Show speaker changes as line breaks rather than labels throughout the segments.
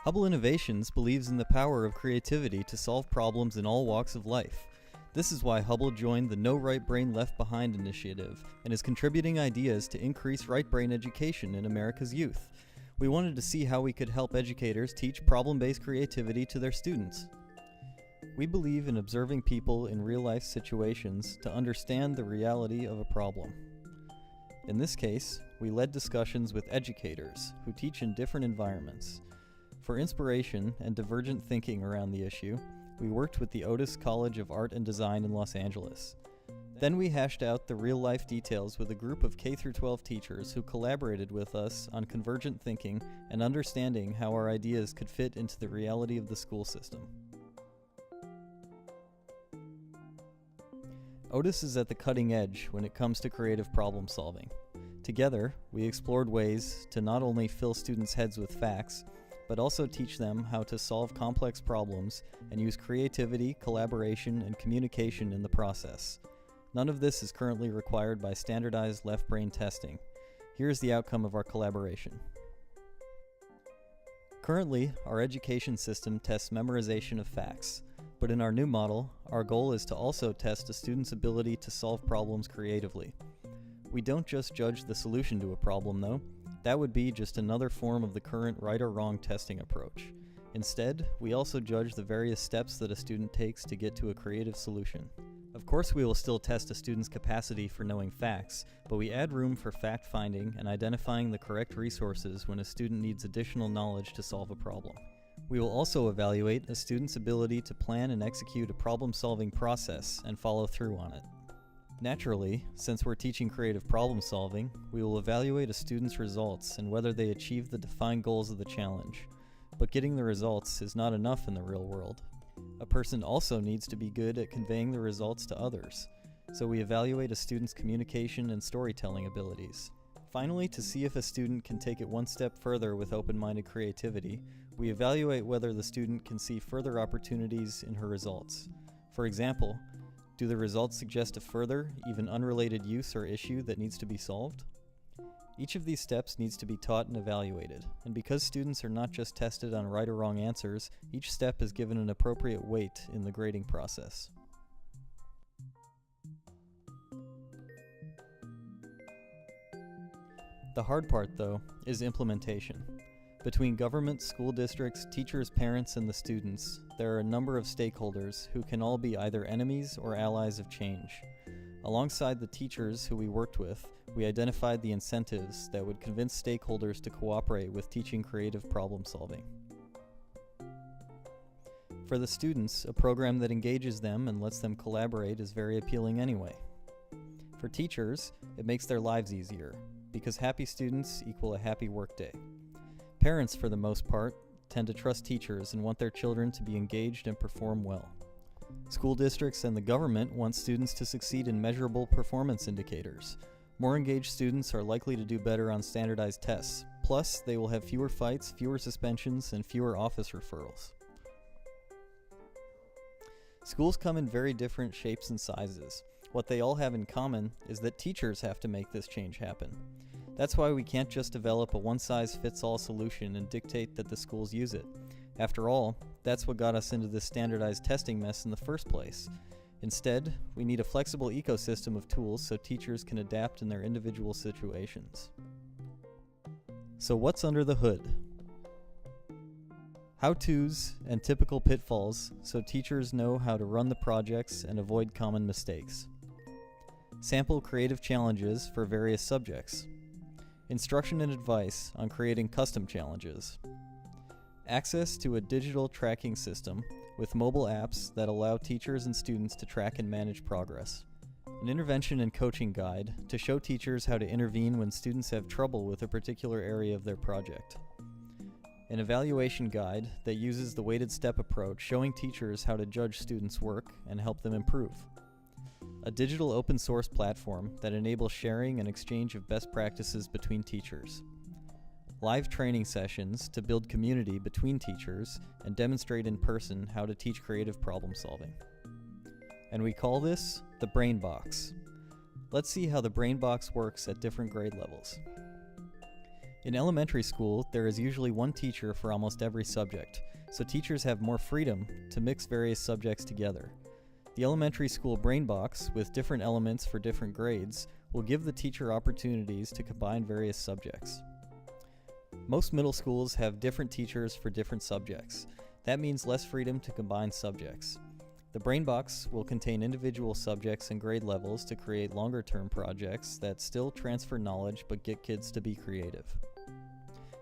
Hubble Innovations believes in the power of creativity to solve problems in all walks of life. This is why Hubble joined the No Right Brain Left Behind initiative and is contributing ideas to increase right brain education in America's youth. We wanted to see how we could help educators teach problem-based creativity to their students. We believe in observing people in real-life situations to understand the reality of a problem. In this case, we led discussions with educators who teach in different environments. For inspiration and divergent thinking around the issue, we worked with the Otis College of Art and Design in Los Angeles. Then we hashed out the real-life details with a group of K-12 teachers who collaborated with us on convergent thinking and understanding how our ideas could fit into the reality of the school system. Otis is at the cutting edge when it comes to creative problem solving. Together, we explored ways to not only fill students' heads with facts, but also teach them how to solve complex problems and use creativity, collaboration, and communication in the process. None of this is currently required by standardized left brain testing. Here's the outcome of our collaboration. Currently, our education system tests memorization of facts, but in our new model, our goal is to also test a student's ability to solve problems creatively. We don't just judge the solution to a problem, though. That would be just another form of the current right or wrong testing approach. Instead, we also judge the various steps that a student takes to get to a creative solution. Of course, we will still test a student's capacity for knowing facts, but we add room for fact-finding and identifying the correct resources when a student needs additional knowledge to solve a problem. We will also evaluate a student's ability to plan and execute a problem-solving process and follow through on it. Naturally, since we're teaching creative problem solving, we will evaluate a student's results and whether they achieve the defined goals of the challenge. But getting the results is not enough in the real world. A person also needs to be good at conveying the results to others, so we evaluate a student's communication and storytelling abilities. Finally, to see if a student can take it one step further with open-minded creativity, we evaluate whether the student can see further opportunities in her results. For example, do the results suggest a further, even unrelated use or issue that needs to be solved? Each of these steps needs to be taught and evaluated, and because students are not just tested on right or wrong answers, each step is given an appropriate weight in the grading process. The hard part, though, is implementation. Between government, school districts, teachers, parents, and the students, there are a number of stakeholders who can all be either enemies or allies of change. Alongside the teachers who we worked with, we identified the incentives that would convince stakeholders to cooperate with teaching creative problem solving. For the students, a program that engages them and lets them collaborate is very appealing anyway. For teachers, it makes their lives easier, because happy students equal a happy workday. Parents, for the most part, tend to trust teachers and want their children to be engaged and perform well. School districts and the government want students to succeed in measurable performance indicators. More engaged students are likely to do better on standardized tests. Plus, they will have fewer fights, fewer suspensions, and fewer office referrals. Schools come in very different shapes and sizes. What they all have in common is that teachers have to make this change happen. That's why we can't just develop a one-size-fits-all solution and dictate that the schools use it. After all, that's what got us into this standardized testing mess in the first place. Instead, we need a flexible ecosystem of tools so teachers can adapt in their individual situations. So what's under the hood? How-tos and typical pitfalls so teachers know how to run the projects and avoid common mistakes. Sample creative challenges for various subjects. Instruction and advice on creating custom challenges. Access to a digital tracking system with mobile apps that allow teachers and students to track and manage progress. An intervention and coaching guide to show teachers how to intervene when students have trouble with a particular area of their project. An evaluation guide that uses the weighted step approach, showing teachers how to judge students' work and help them improve. A digital open source platform that enables sharing and exchange of best practices between teachers. Live training sessions to build community between teachers and demonstrate in person how to teach creative problem solving. And we call this the Brain Box. Let's see how the BrainBox works at different grade levels. In elementary school, there is usually one teacher for almost every subject, so teachers have more freedom to mix various subjects together. The elementary school BrainBox, with different elements for different grades, will give the teacher opportunities to combine various subjects. Most middle schools have different teachers for different subjects. That means less freedom to combine subjects. The BrainBox will contain individual subjects and grade levels to create longer-term projects that still transfer knowledge but get kids to be creative.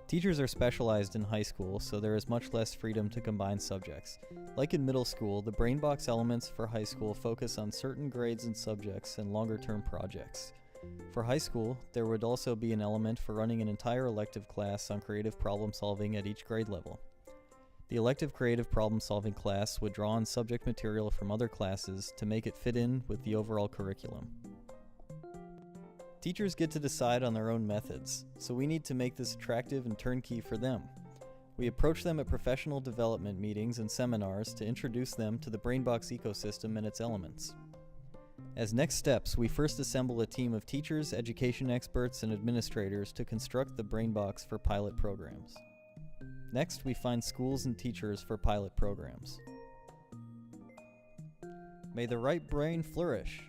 Teachers are specialized in high school, so there is much less freedom to combine subjects. Like in middle school, the BrainBox elements for high school focus on certain grades and subjects and longer-term projects. For high school, there would also be an element for running an entire elective class on creative problem solving at each grade level. The elective creative problem solving class would draw on subject material from other classes to make it fit in with the overall curriculum. Teachers get to decide on their own methods, so we need to make this attractive and turnkey for them. We approach them at professional development meetings and seminars to introduce them to the BrainBox ecosystem and its elements. As next steps, we first assemble a team of teachers, education experts, and administrators to construct the BrainBox for pilot programs. Next, we find schools and teachers for pilot programs. May the right brain flourish!